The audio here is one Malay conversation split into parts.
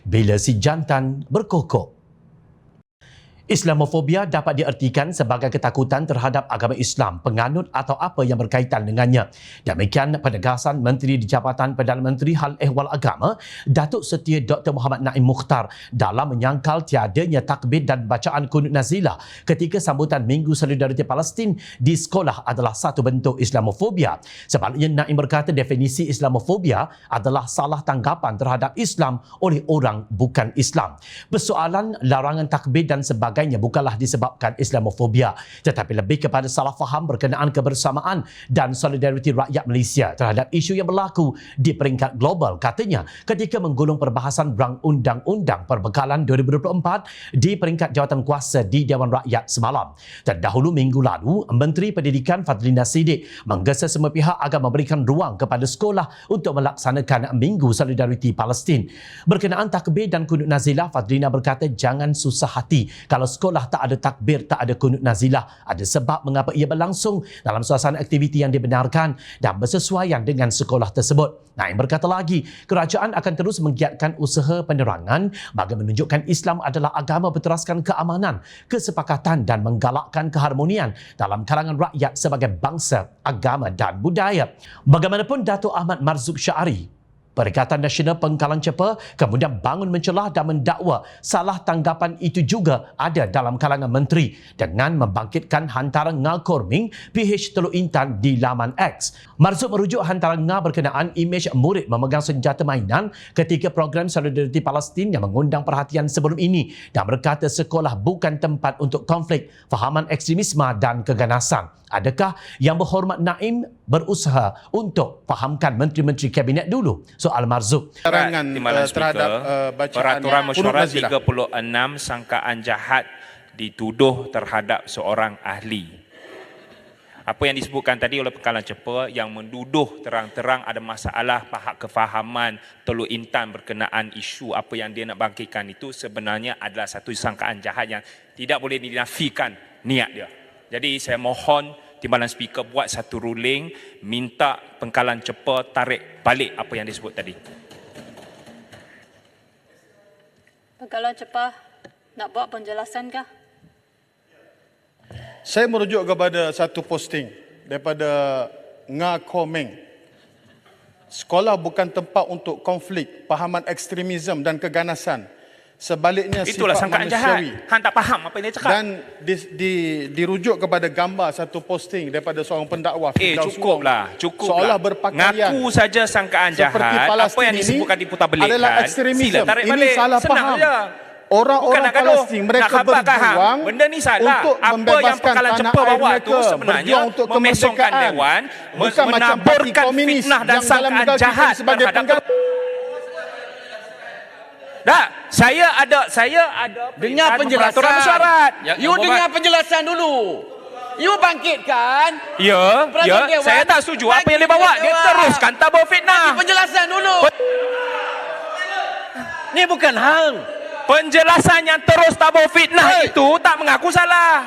bila si jantan berkokok. Islamofobia dapat diartikan sebagai ketakutan terhadap agama Islam, penganut atau apa yang berkaitan dengannya. Demikian penegasan Menteri di Jabatan Perdana Menteri Hal Ehwal Agama, Datuk Setia Dr. Muhammad Naim Mukhtar dalam menyangkal tiadanya takbir dan bacaan kunut nazilah ketika sambutan Minggu Solidariti Palestin di sekolah adalah satu bentuk Islamofobia. Sebaliknya, Naim berkata definisi Islamofobia adalah salah tanggapan terhadap Islam oleh orang bukan Islam. Persoalan larangan takbir dan sebagainya bukanlah disebabkan Islamofobia, tetapi lebih kepada salah faham berkenaan kebersamaan dan solidariti rakyat Malaysia terhadap isu yang berlaku di peringkat global, katanya ketika menggulung perbahasan rang undang-undang perbekalan 2024 di peringkat jawatankuasa di Dewan Rakyat semalam. Terdahulu minggu lalu, Menteri Pendidikan Fadlina Siddiq menggesa semua pihak agar memberikan ruang kepada sekolah untuk melaksanakan Minggu Solidariti Palestin. Berkenaan takbir dan kunut nazilah, Fadlina berkata jangan susah hati kalau sekolah tak ada takbir, tak ada kunut nazilah. Ada sebab mengapa ia berlangsung dalam suasana aktiviti yang dibenarkan dan bersesuaian dengan sekolah tersebut. Naim berkata lagi, kerajaan akan terus menggiatkan usaha penerangan bagi menunjukkan Islam adalah agama berteraskan keamanan, kesepakatan dan menggalakkan keharmonian dalam kalangan rakyat sebagai bangsa, agama dan budaya. Bagaimanapun, Datuk Ahmad Marzuk Syari, Perikatan Nasional Pengkalan Cepa kemudian bangun mencelah dan mendakwa salah tanggapan itu juga ada dalam kalangan menteri dengan membangkitkan hantaran Nga Korming PH Teluk Intan di laman X. Marzuk merujuk hantaran Nga berkenaan imej murid memegang senjata mainan ketika program Solidariti Palestin yang mengundang perhatian sebelum ini dan berkata sekolah bukan tempat untuk konflik, fahaman ekstremisme dan keganasan. Adakah Yang Berhormat Naim berusaha untuk fahamkan menteri-menteri kabinet dulu soal Marzuk? Terhadap bacaan Peraturan Mesyuarat 36 sangkaan jahat dituduh terhadap seorang ahli. Apa yang disebutkan tadi oleh Pengkalan Cepa yang menduduh terang-terang ada masalah pahak kefahaman Teluk Intan berkenaan isu apa yang dia nak bangkitkan itu sebenarnya adalah satu sangkaan jahat yang tidak boleh dinafikan niat dia. Jadi saya mohon Timbalan Speaker buat satu ruling minta Pengkalan Cepa tarik balik apa yang disebut tadi. Pengkalan Cepa nak buat penjelasan kah? Saya merujuk kepada satu posting daripada Nga Komeng. Sekolah bukan tempat untuk konflik, pahaman ekstremisme dan keganasan. Sebaliknya itulah sifat sangkaan manusiawi. jahat. Han tak faham apa yang dia cakap. Dan dirujuk kepada gambar satu posting daripada seorang pendakwa Firdaus cukuplah, cukuplah. seolah berpakaian ngaku saja sangkaan jahat. Apa yang disebutkan diputarbelikkan adalah ekstremisme. sila tarik Ini balik. salah Senang faham. saja. Orang-orang Palestin mereka berjuang benda ni salah. untuk Apa yang membebaskan Pengkalan tanah Cepa air bawa mereka, tu sebenarnya berjuang untuk memesongkan kemerdekaan. Dewan, Bukan macam parti menaburkan komunis fitnah dan yang dalam sangkaan negara kita jahat sebagai terhadap Tak, saya ada dengar penjelasan. Peraturan Mesyuarat. You dengar penjelasan dulu. You bangkitkan. Ya, Dewan. saya tak setuju apa yang dia bawa. Dia teruskan tabur fitnah. Penjelasan dulu. Ni bukan hang. Penjelasan yang terus tabur fitnah itu tak mengaku salah.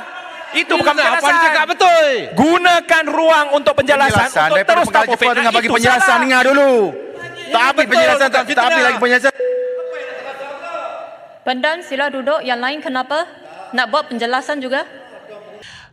Itu bukan Apa penjelasan. dia cakap betul? Gunakan ruang untuk penjelasan untuk daripada terus Pengkalan tabur Cepa fitnah. dengan bagi Itu penjelasan salah. dengar dulu. Tak habis betul, penjelasan, bukan tak fitnah. habis lagi penjelasan. Pendan sila duduk. Yang lain kenapa? Nak buat penjelasan juga?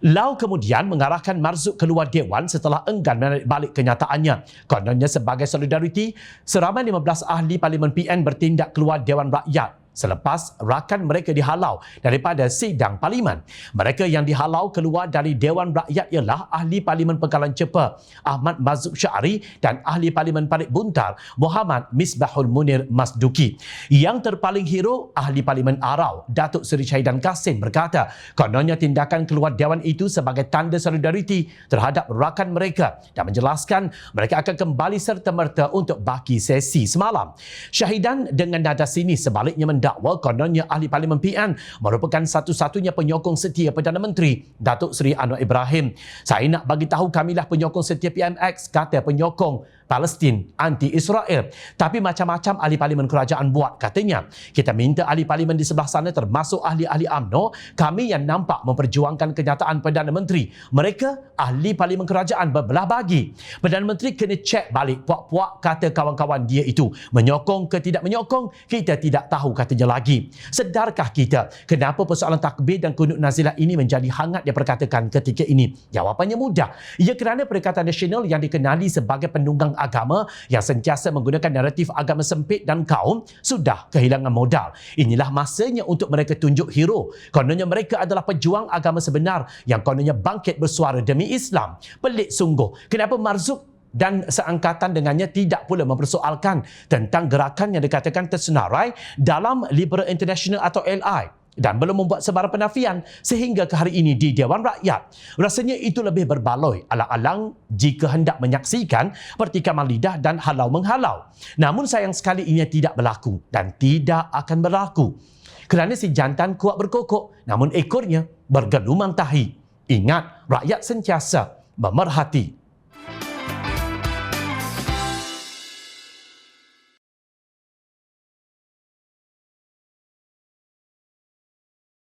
Lau kemudian mengarahkan Marzuk keluar Dewan setelah enggan menarik balik kenyataannya. Kononnya sebagai solidariti, seramai 15 ahli Parlimen PN bertindak keluar Dewan Rakyat selepas rakan mereka dihalau daripada sidang Parlimen. Mereka yang dihalau keluar dari Dewan Rakyat ialah Ahli Parlimen Pengkalan Cepa Ahmad Marzuk Syari dan Ahli Parlimen Parit Buntar Muhammad Misbahul Munir Masduki. Yang terpaling hero Ahli Parlimen Arau Datuk Seri Syahidan Kasim berkata kononnya tindakan keluar Dewan itu sebagai tanda solidariti terhadap rakan mereka dan menjelaskan mereka akan kembali serta-merta untuk baki sesi semalam. Syahidan dengan nada sini sebaliknya mendakwa kononnya ahli Parlimen PN merupakan satu-satunya penyokong setia Perdana Menteri Datuk Seri Anwar Ibrahim. Saya nak bagi tahu kamilah penyokong setia PMX, kata penyokong Palestin anti-Israel. Tapi macam-macam ahli parlimen kerajaan buat, katanya. Kita minta ahli parlimen di sebelah sana termasuk ahli-ahli UMNO, kami yang nampak memperjuangkan kenyataan Perdana Menteri. Mereka ahli parlimen kerajaan berbelah bagi. Perdana Menteri kena cek balik puak-puak kata kawan-kawan dia itu. Menyokong ke tidak menyokong, kita tidak tahu, katanya lagi. Sedarkah kita kenapa persoalan takbir dan kunut nazilah ini menjadi hangat diperkatakan ketika ini? Jawapannya mudah. Ia kerana Perikatan Nasional yang dikenali sebagai penunggang agama yang sentiasa menggunakan naratif agama sempit dan kaum sudah kehilangan modal. Inilah masanya untuk mereka tunjuk hero. Kononnya mereka adalah pejuang agama sebenar yang kononnya bangkit bersuara demi Islam. Pelik sungguh. Kenapa Marzuq dan seangkatan dengannya tidak pula mempersoalkan tentang gerakan yang dikatakan tersenarai dalam Liberal International atau LI dan belum membuat sebarang penafian sehingga ke hari ini di Dewan Rakyat. Rasanya itu lebih berbaloi alang-alang jika hendak menyaksikan pertikaman lidah dan halau-menghalau. Namun sayang sekali ini tidak berlaku dan tidak akan berlaku. Kerana si jantan kuat berkokok namun ekornya bergelumang tahi. Ingat, rakyat sentiasa memerhati